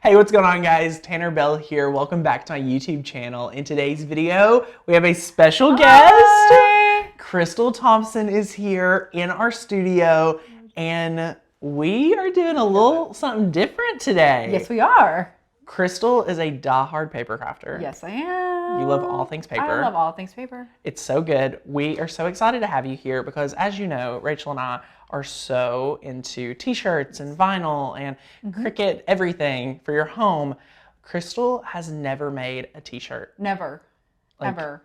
Hey, what's going on, guys? Tanner Bell here. Welcome back to my YouTube channel. In today's video, we have a special guest. Crystal Thompson is here in our studio, and we are doing a little something different today. Yes, we are. Crystal is a diehard paper crafter. Yes, I am. You love all things paper. I love all things paper. It's so good. We are so excited to have you here because, as you know, Rachel and I are so into t-shirts and vinyl and Cricut, everything for your home. Crystal has never made a t-shirt. Never. Like, Ever.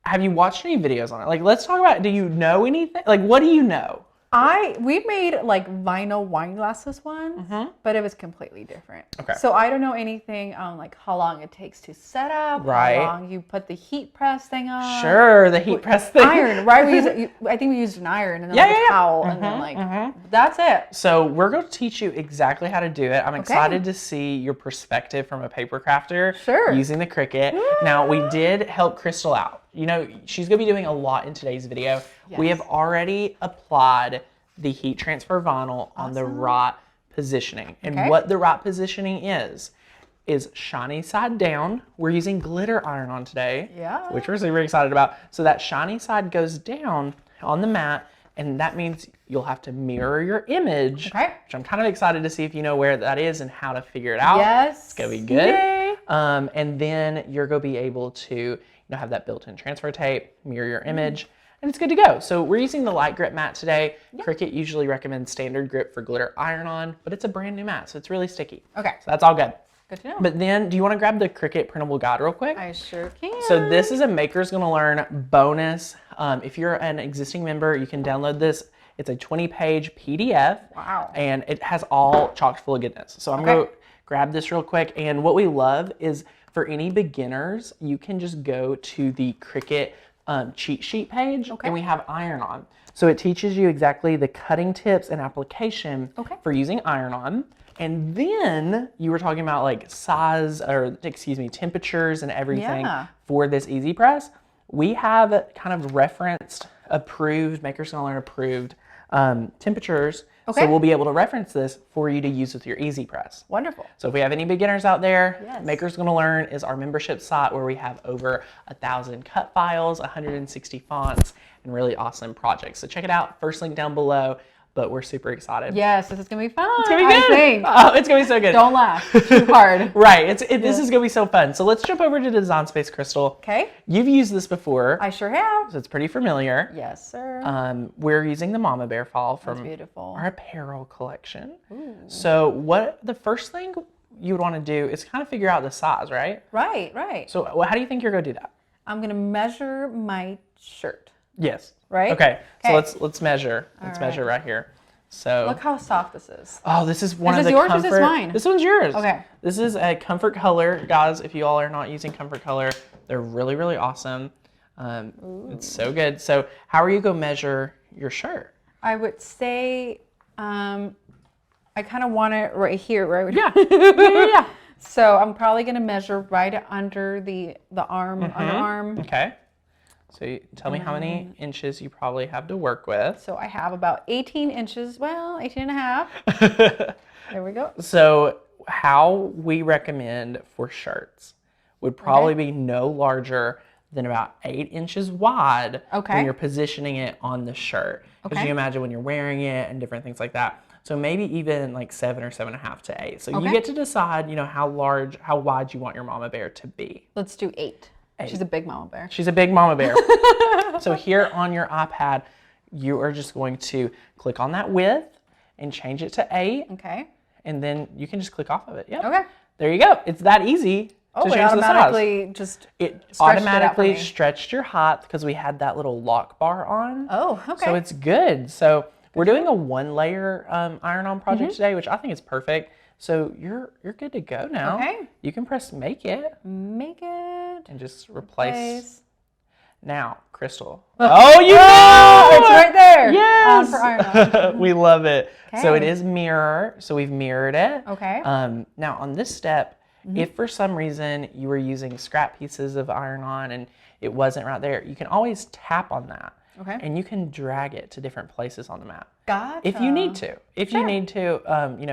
Have you watched any videos on it? Like, let's talk about, do you know anything? Like, what do you know? We made like vinyl wine glasses once, but it was completely different. Okay. So I don't know anything on like how long it takes to set up, Right. how long you put the heat press thing on. Sure, the heat press thing. Iron, right? I think we used an iron and then like a towel and then like, that's it. So we're going to teach you exactly how to do it. I'm excited to see your perspective from a paper crafter using the Cricut. Now, we did help Crystal out. You know, she's going to be doing a lot in today's video. Yes. We have already applied the heat transfer vinyl on the right positioning. And what the right positioning is shiny side down. We're using glitter iron on today, which we're super excited about. So that shiny side goes down on the mat, and that means you'll have to mirror your image, which I'm kind of excited to see if you know where that is and how to figure it out. Yes. It's going to be good. And then you're going to be able to have that built-in transfer tape, mirror your image, and it's good to go. So we're using the light grip mat today. Cricut usually recommends standard grip for glitter iron-on, but it's a brand new mat, so it's really sticky. Okay. So that's all good. Good to know. But then, do you want to grab the Cricut printable guide real quick? I sure can. So this is a Maker's Gonna Learn bonus. If you're an existing member, you can download this. It's a 20-page PDF. Wow. And it has all chock full of goodness. So I'm going to grab this real quick. And what we love is, for any beginners, you can just go to the Cricut cheat sheet page, and we have iron-on. So it teaches you exactly the cutting tips and application for using iron-on. And then you were talking about like size, or excuse me, temperatures and everything for this Easy Press. We have kind of referenced, approved, Maker's Gonna Learn approved temperatures. So we'll be able to reference this for you to use with your Easy Press. Wonderful. So if we have any beginners out there, Maker's Gonna Learn is our membership site where we have over 1,000 cut files, 160 fonts, and really awesome projects. So check it out. First link down below. But we're super excited. Yes, this is gonna be fun. It's gonna be good. I think. Oh, it's gonna be so good. Don't laugh too hard. Right. This is gonna be so fun. So let's jump over to Design Space, Crystal. Okay. You've used this before. I sure have. So it's pretty familiar. Yes, sir. We're using the Mama Bear file from our apparel collection. Ooh. So what the first thing you would want to do is kind of figure out the size, right? Right. So how do you think you're gonna do that? I'm gonna measure my shirt. Yes. Right? Okay. So let's measure. Let's measure right here. So look how soft this is. Oh, this is one of the yours comfort. Or is this mine? This one's yours. Okay. This is a Comfort Color, guys. If you all are not using Comfort Color, they're really, really awesome. It's so good. So how are you gonna measure your shirt? I would say, I kind of want it right here, right? Yeah. So I'm probably gonna measure right under the underarm. Okay. So tell me how many inches you probably have to work with. So I have about 18 inches, 18 and a half. There we go. So how we recommend for shirts would probably be no larger than about 8 inches wide when you're positioning it on the shirt. Because you imagine when you're wearing it and different things like that. So maybe even like 7 or 7.5 to 8. So you get to decide, how wide you want your Mama Bear to be. Let's do 8. She's a big Mama Bear. She's a big Mama Bear. So here on your iPad, you are just going to click on that width and change it to 8. Okay. And then you can just click off of it. Yep. Okay. There you go. It's that easy to change the size. It automatically stretched your height because we had that little lock bar on. Oh, okay. So it's good. So we're doing a 1-layer iron-on project today, which I think is perfect. So you're good to go now. Okay. You can press make it. Make it. And just replace. Now, Crystal. Oh, you know! It's right there. Yes. For iron-on. We love it. Okay. So it is mirror. So we've mirrored it. Okay. Now on this step, if for some reason you were using scrap pieces of iron-on and it wasn't right there, you can always tap on that. Okay. And you can drag it to different places on the map. Gotcha. If you need to. If you need to,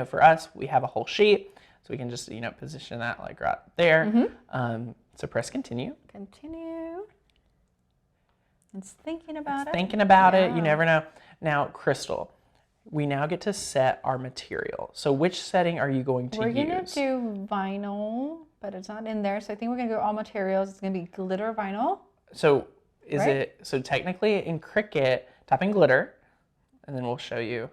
for us, we have a whole sheet. So we can just, you know, position that like right there. So press continue. Continue. It's thinking about it. Thinking about it. You never know. Now, Crystal, we now get to set our material. So which setting are you going to use? We're going to do vinyl, but it's not in there. So I think we're going to go all materials. It's going to be glitter vinyl. So so technically in Cricut, type in glitter, and then we'll show you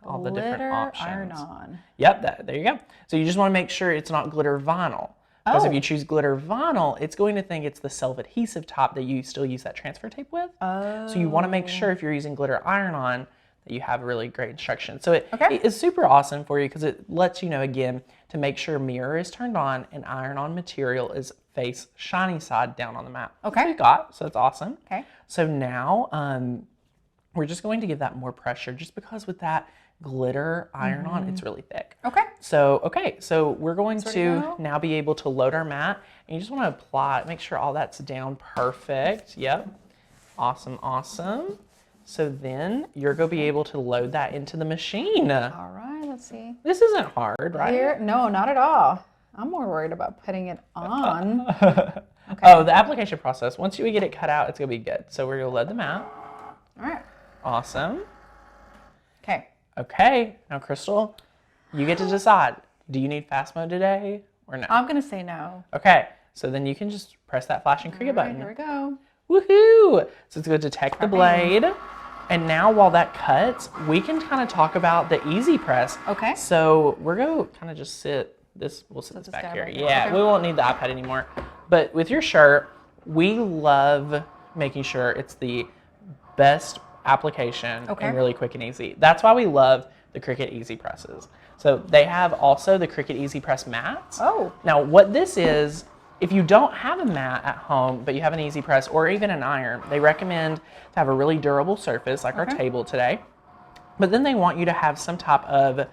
all the different options. Iron-on. Yep, there you go. So you just want to make sure it's not glitter vinyl. Because if you choose glitter vinyl, it's going to think it's the self-adhesive top that you still use that transfer tape with. So you want to make sure if you're using glitter iron-on that you have really great instructions. So it is super awesome for you because it lets you know, again, to make sure mirror is turned on and iron-on material is face shiny side down on the mat. That's what we got, so that's awesome. So now we're just going to give that more pressure just because with that glitter iron-on, it's really thick. So we're going to now be able to load our mat, and you just want to apply, make sure all that's down perfect. Yep. Awesome, awesome. So then you're going to be able to load that into the machine. All right, let's see. This isn't hard, right? No, not at all. I'm more worried about putting it on. Oh, the application process. Once we get it cut out, it's going to be good. So we're going to load the mat. All right. Awesome. Okay, now Crystal, you get to decide. Do you need fast mode today or no? I'm going to say no. Okay, so then you can just press that flashing Cricut button. Here we go. Woohoo! So it's going to detect the blade. And now while that cuts, we can kind of talk about the easy press. So we're going to kind of just we'll sit this back here. Yeah, we won't need the iPad anymore. But with your shirt, we love making sure it's the best application and really quick and easy. That's why we love the Cricut Easy Presses. So they have also the Cricut Easy Press mats. Now what this is, if you don't have a mat at home, but you have an Easy Press or even an iron, they recommend to have a really durable surface like our table today. But then they want you to have some type of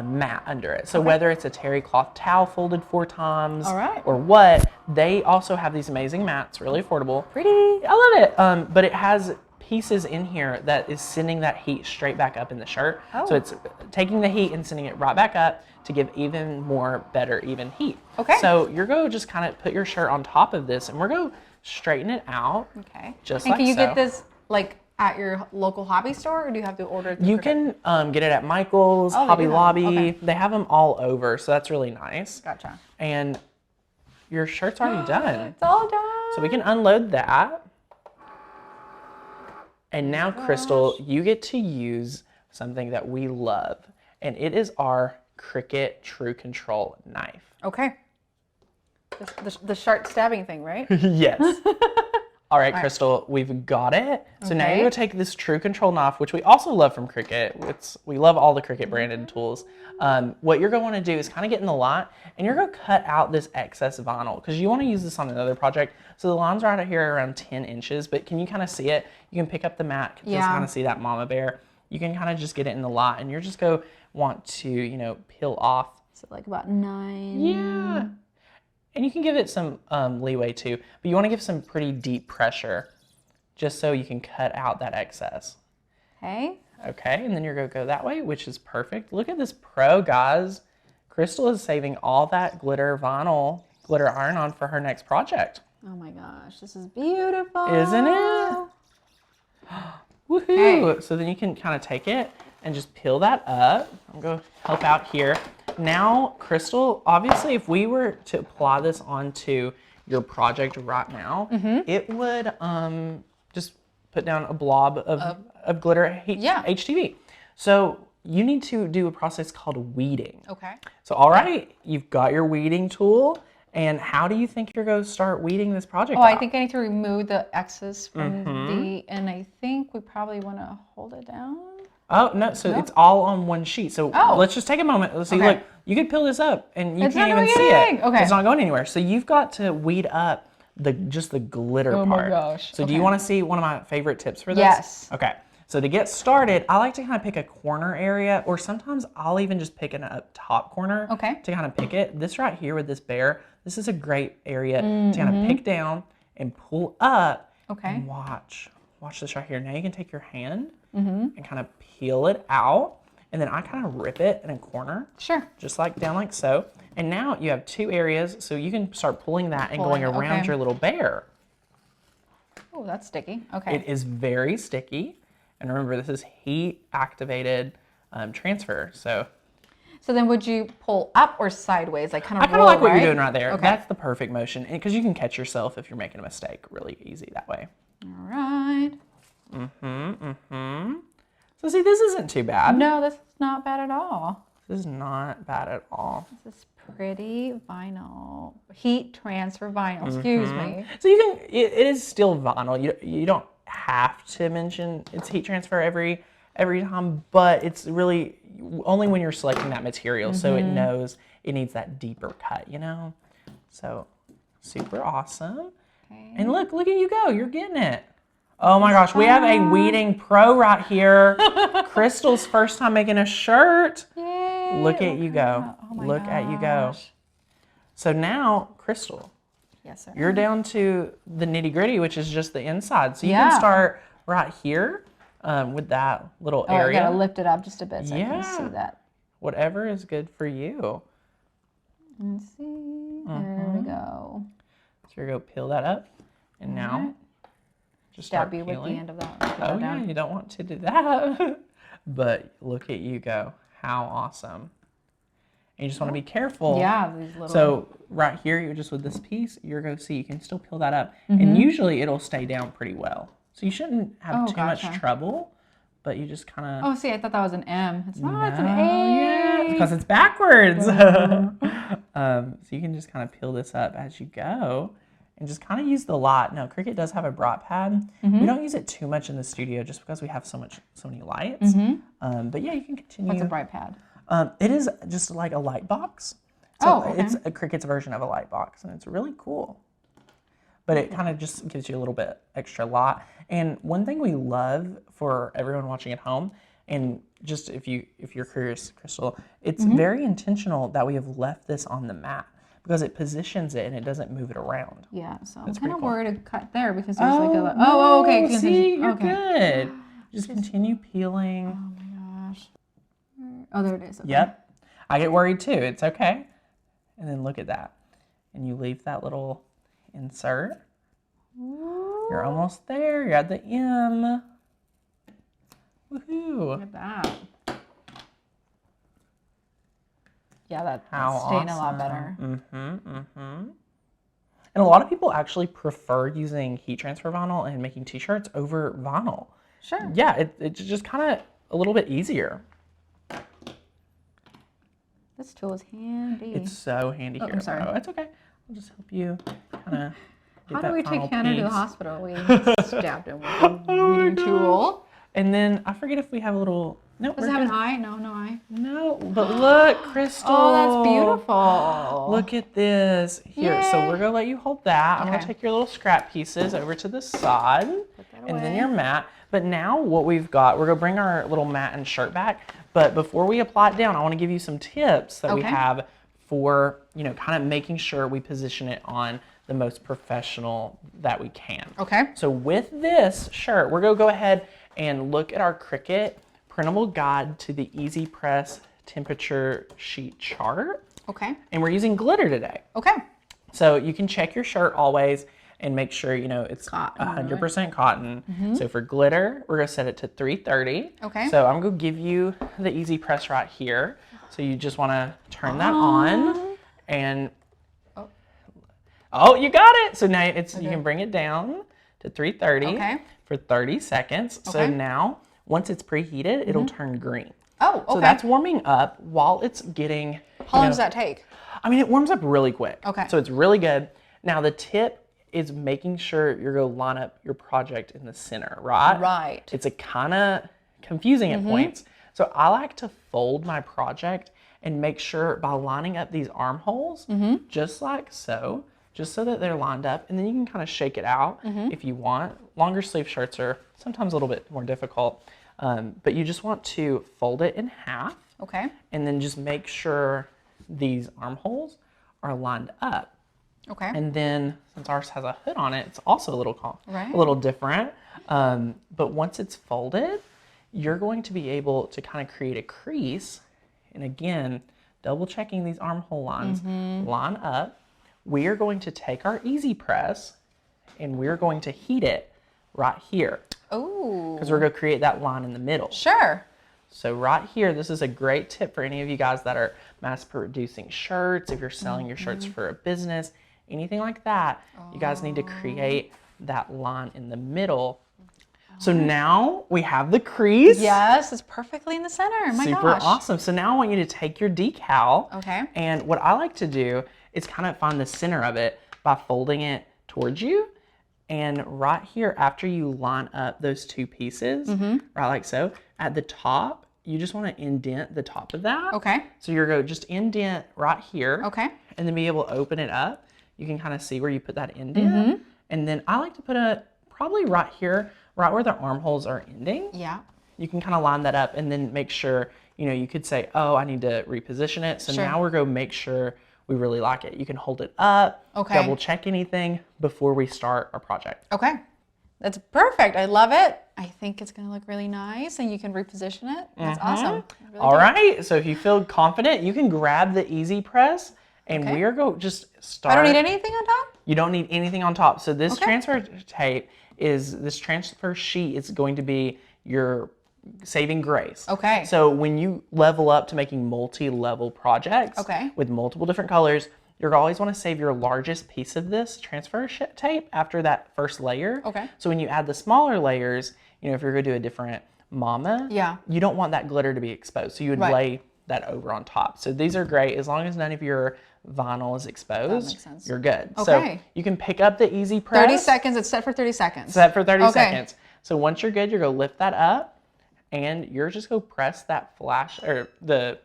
mat under it. So whether it's a terry cloth towel folded 4 times or what, they also have these amazing mats, really affordable. Pretty. I love it. But it has pieces in here that is sending that heat straight back up in the shirt. So it's taking the heat and sending it right back up to give even more better even heat. So you're going to just kind of put your shirt on top of this and we're going to straighten it out. Just and like can you so. get this like at your local hobby store or do you have to order it? You can get it at Michael's, Hobby Lobby. They have them all over, so that's really nice. Gotcha. And your shirt's already done. It's all done. So we can unload that. And now, Crystal, you get to use something that we love, and it is our Cricut True Control knife. The sharp stabbing thing, right? Yes. All right, Crystal, we've got it. So now you're going to take this True Control knife, which we also love from Cricut. We love all the Cricut branded tools. What you're going to want to do is kind of get in the lot, and you're going to cut out this excess vinyl because you want to use this on another project. So the line's right here around 10 inches, but can you kind of see it? You can pick up the mat, just kind of see that mama bear. You can kind of just get it in the lot, and you're just going to want to, you know, peel off. So like about 9. Yeah. And you can give it some leeway too, but you want to give some pretty deep pressure just so you can cut out that excess. Okay, and then you're going to go that way, which is perfect. Look at this pro, guys. Crystal is saving all that glitter iron-on for her next project. Oh my gosh, this is beautiful. Isn't it? Woohoo! So then you can kind of take it and just peel that up. I'm going to help out here. Now, Crystal, obviously, if we were to apply this onto your project right now, it would just put down a blob of glitter HTV. So you need to do a process called weeding. So, all right, you've got your weeding tool. And how do you think you're going to start weeding this project out? I think I need to remove the excess from and I think we probably want to hold it down. Oh, no, so it's all on one sheet. So let's just take a moment. Let's see, look, you could peel this up and you can't even see it. It's not going anywhere. So you've got to weed up just the glitter part. Oh my gosh. So do you want to see one of my favorite tips for this? Yes. Okay. So to get started, I like to kind of pick a corner area, or sometimes I'll even just pick an up top corner to kind of pick it. This right here with this bear, this is a great area to kind of pick down and pull up and watch. Watch this right here. Now you can take your hand and kind of peel it out. and then I kind of rip it in a corner. Sure. Just like down like so. And now you have 2 areas, so you can start pulling that and going around okay. your little bear. Oh, that's sticky. Okay. It is very sticky. And remember, this is heat activated transfer. So then would you pull up or sideways? Like kind of I kind of roll, like what right? you're doing right there. Okay. That's the perfect motion. Because you can catch yourself if you're making a mistake really easy that way. All right. So see, this isn't too bad. No, this is not bad at all. This is not bad at all. This is pretty vinyl. Heat transfer vinyl, excuse me. So you can, it is still vinyl. You don't have to mention it's heat transfer every time, but it's really only when you're selecting that material, so it knows it needs that deeper cut, you know? So super awesome. Okay. And look at you go, you're getting it. Oh my gosh, we have a weeding pro right here. Crystal's first time making a shirt. Yay. Look at you go. Oh my Look at you go. gosh. So now, Crystal, Yes, sir. you're down to the nitty gritty, which is just the inside. So you can start right here with that little area. I gotta lift it up just a bit so I can see that. Whatever is good for you. Let's see. There we go. So you're going to peel that up. And now, just start Stab you peeling. with the end of that. Oh yeah, you don't want to do that. But look at you go. How awesome. And you just want to be careful. Yeah, these little... So right here, you're just with this piece, you're going to see you can still peel that up. And usually it'll stay down pretty well. So you shouldn't have too much trouble, but you just kind of... Oh, see, I thought that was an M. It's not, it's an A. Yeah, because it's backwards. So you can just kind of peel this up as you go and just kind of use the lot. Now, Cricut does have a bright pad. We don't use it too much in the studio just because we have so many lights. But yeah, you can continue. What's a bright pad? It is just like a light box. So it's a Cricut's version of a light box, and it's really cool. But it kind of just gives you a little bit extra lot. And one thing we love for everyone watching at home, and just if you're curious, Crystal, it's very intentional that we have left this on the mat because it positions it and it doesn't move it around. Yeah, so I'm kind pretty of cool. worried to cut there because there's like a... Oh, okay. See, you're okay. good. Just continue peeling. Oh my gosh. Oh, there it is. Okay. Yep. I get worried too. It's okay. And then look at that. And you leave that little insert. You're almost there. You're at the M. Woohoo. Look at that. Yeah, that's How staying awesome. a lot better. And a lot of people actually prefer using heat transfer vinyl and making t-shirts over vinyl. Sure. Yeah, it's just kind of a little bit easier. This tool is handy. It's so handy here. I'm sorry. Oh, it's okay. I'll just help you kind of. How do we take Hannah to the hospital? We stabbed him with a weeding tool. And then I forget if we have a little. No, Does it have an eye? No eye. No, but look, Crystal. Oh, that's beautiful. Look at this. Here, so we're gonna let you hold that. I'm gonna take your little scrap pieces over to the side, and then your mat. But now what we've got, we're gonna bring our little mat and shirt back. But before we apply it down, I want to give you some tips that we have for, kind of making sure we position it on the most professional that we can. Okay. So with this shirt, we're gonna go ahead and look at our Cricut printable guide to the Easy Press temperature sheet chart. Okay. And we're using glitter today. Okay. So you can check your shirt always and make sure, it's Cotton, 100% cotton. So for glitter, we're gonna set it to 330. Okay. So I'm gonna give you the Easy Press right here. So you just wanna turn that on and, oh, you got it. So now you can bring it down to 330 for 30 seconds. So now, once it's preheated, it'll turn green. Oh, okay. So that's warming up while it's getting... How long does that take? I mean, it warms up really quick. Okay. So it's really good. Now, the tip is making sure you're going to line up your project in the center, right? Right. It's a kind of confusing at points. So I like to fold my project and make sure by lining up these armholes, just like so, just so that they're lined up. And then you can kind of shake it out if you want. Longer sleeve shirts are sometimes a little bit more difficult. But you just want to fold it in half. Okay. And then just make sure these armholes are lined up. Okay. And then since ours has a hood on it, it's also a little Right. a little different. But once it's folded, you're going to be able to kind of create a crease. And again, double checking these armhole lines, line up. We are going to take our Easy Press and we're going to heat it right here. Oh. Because we're going to create that line in the middle. Sure. So right here, this is a great tip for any of you guys that are mass producing shirts, if you're selling your shirts for a business, anything like that, you guys need to create that line in the middle. So now we have the crease. Yes, it's perfectly in the center. My Super gosh. awesome. So now I want you to take your decal. Okay. And what I like to do is kind of find the center of it by folding it towards you. And right here, after you line up those two pieces, right like so, at the top, you just want to indent the top of that. Okay. So you're going to just indent right here. Okay. And then be able to open it up. You can kind of see where you put that indent. And then I like to put it probably right here, right where the armholes are ending. Yeah. You can kind of line that up and then make sure, you know, you could say, oh, I need to reposition it. So now we're going to make sure we really like it. You can hold it up, double check anything before we start our project. Okay. That's perfect. I love it. I think it's going to look really nice and you can reposition it. That's awesome. Really All right. So if you feel confident, you can grab the Easy Press and we are going to just start. I don't need anything on top? You don't need anything on top. So this transfer tape this transfer sheet is going to be your saving grace. Okay. So when you level up to making multi-level projects with multiple different colors, you're always want to save your largest piece of this transfer tape after that first layer. Okay. So when you add the smaller layers, you know, if you're going to do a different mama, you don't want that glitter to be exposed. So you would lay that over on top. So these are great. As long as none of your vinyl is exposed, you're good. So you can pick up the Easy Press. 30 seconds. It's set for 30 seconds. Set for 30 seconds. So once you're good, you're going to lift that up and you're just going to press that flash or the,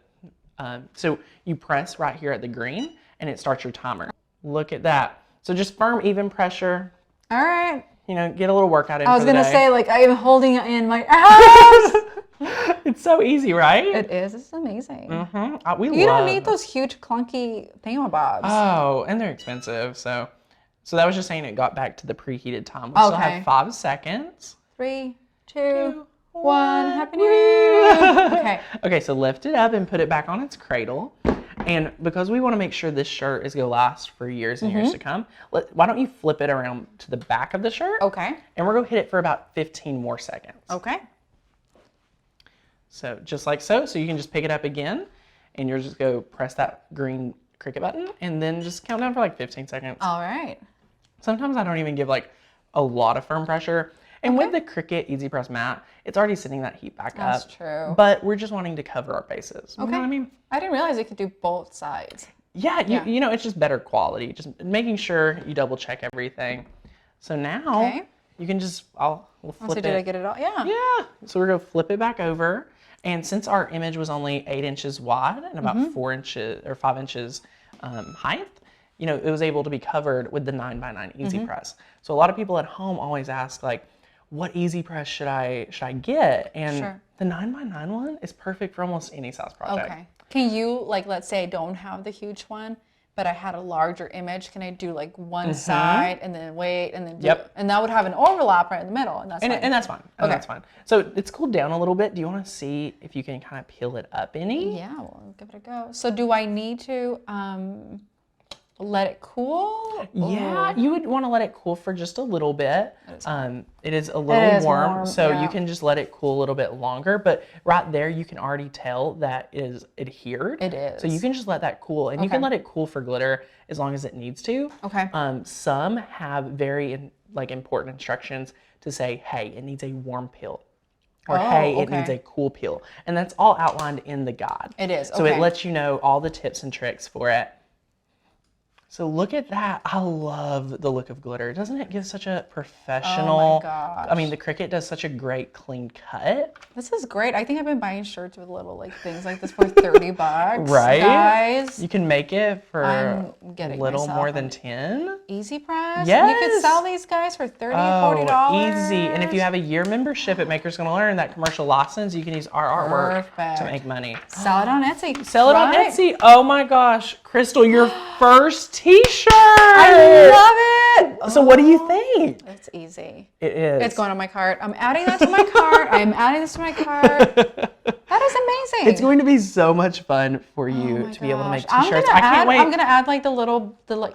so you press right here at the green and it starts your timer. Look at that. So just firm, even pressure. All right. You know, get a little workout in. I was going to say, like, I am holding it in my ass. It's so easy, right? It is. It's amazing. You don't need those huge clunky thingamabobs. Oh, and they're expensive. So that was just saying it got back to the preheated time. We still have 5 seconds. 3, 2, 1. Happy New Year. Okay, so lift it up and put it back on its cradle. And because we want to make sure this shirt is going to last for years and years to come, why don't you flip it around to the back of the shirt? Okay. And we're going to hit it for about 15 more seconds. Okay. So just like so. So you can just pick it up again and you're just go press that green Cricut button and then just count down for like 15 seconds. All right. Sometimes I don't even give like a lot of firm pressure. And with the Cricut Easy Press Matte, it's already sitting that heat back up. That's true. But we're just wanting to cover our bases. You know what I mean? I didn't realize it could do both sides. Yeah, you know, it's just better quality. Just making sure you double check everything. So now you can just, we'll flip it. So did I get it all? Yeah. Yeah. So we're going to flip it back over. And since our image was only 8 inches wide and about 4 inches or 5 inches height, you know, it was able to be covered with the 9x9 Easy Press. So a lot of people at home always ask, like, what Easy Press should I get? And the 9x9 one is perfect for almost any size project. Okay. Can you, like, let's say I don't have the huge one, but I had a larger image. Can I do like one side and then wait and then do it? And that would have an overlap right in the middle, and that's fine. And that's fine. And that's fine. So it's cooled down a little bit. Do you want to see if you can kind of peel it up any? Yeah, we'll give it a go. So do I need to let it cool? Yeah, you would want to let it cool for just a little bit. It is a little warm, so you can just let it cool a little bit longer. But right there, you can already tell that it is adhered. It is. So you can just let that cool, and you can let it cool for glitter as long as it needs to. Okay. Some have very important instructions to say, hey, it needs a warm peel. Or, hey, it needs a cool peel. And that's all outlined in the guide. It is, So it lets you know all the tips and tricks for it. So look at that. I love the look of glitter. Doesn't it give such a professional... Oh my gosh. I mean, the Cricut does such a great clean cut. This is great. I think I've been buying shirts with little like things like this for $30. Right? Guys. You can make it for a little more than 10. Easy Press? Yes. You could sell these guys for $30, $40. Easy. And if you have a year membership at Maker's Gonna Learn, that commercial license, you can use our artwork to make money. Sell it on Etsy. Sell it on Etsy. Oh my gosh. Crystal, your first t-shirt. I love it. So what do you think? It's easy. It is. It's going on my cart. I'm adding that to my cart. I am adding this to my cart. That is amazing. It's going to be so much fun for you to be able to make t-shirts. I can't wait. I'm going to add like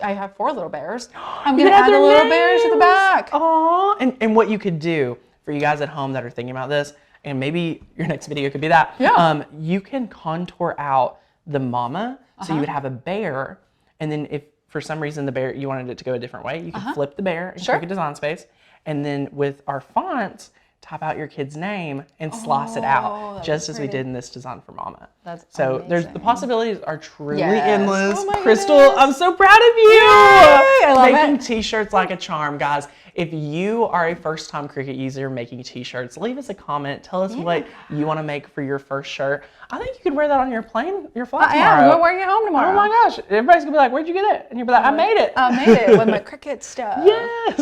I have 4 little bears. I'm going to add the little bears at the back. Aww. And what you could do for you guys at home that are thinking about this, and maybe your next video could be that. Yeah. You can contour out the mama. So you would have a bear, and then if for some reason the bear, you wanted it to go a different way, you can flip the bear and click a design space. And then with our fonts, type out your kid's name and slice it out, just as we did in this design for Mama. That's so amazing. the possibilities are truly endless. Oh my Crystal, goodness. I'm so proud of you. Yay, I love making it. t-shirts like a charm, guys. If you are a first-time Cricut user making t-shirts, leave us a comment. Tell us what you want to make for your first shirt. I think you could wear that on your flight tomorrow. I am. We're wearing it home tomorrow. Oh my gosh. Everybody's going to be like, where'd you get it? And you'll be like, I made it. I made it with my Cricut stuff. Yes.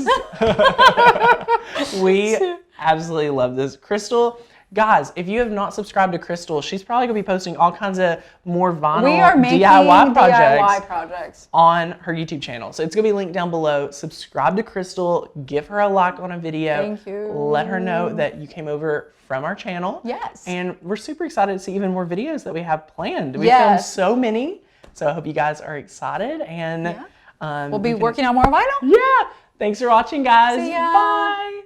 We absolutely love this. Crystal, guys, if you have not subscribed to Crystal, she's probably going to be posting all kinds of more vinyl We are making DIY DIY projects on her YouTube channel. So it's going to be linked down below. Subscribe to Crystal. Give her a like on a video. Thank you. Let her know that you came over from our channel. Yes. And we're super excited to see even more videos that we have planned. We filmed so many. So I hope you guys are excited. And we'll be working on more vinyl. yeah. Thanks for watching, guys. See ya. Bye.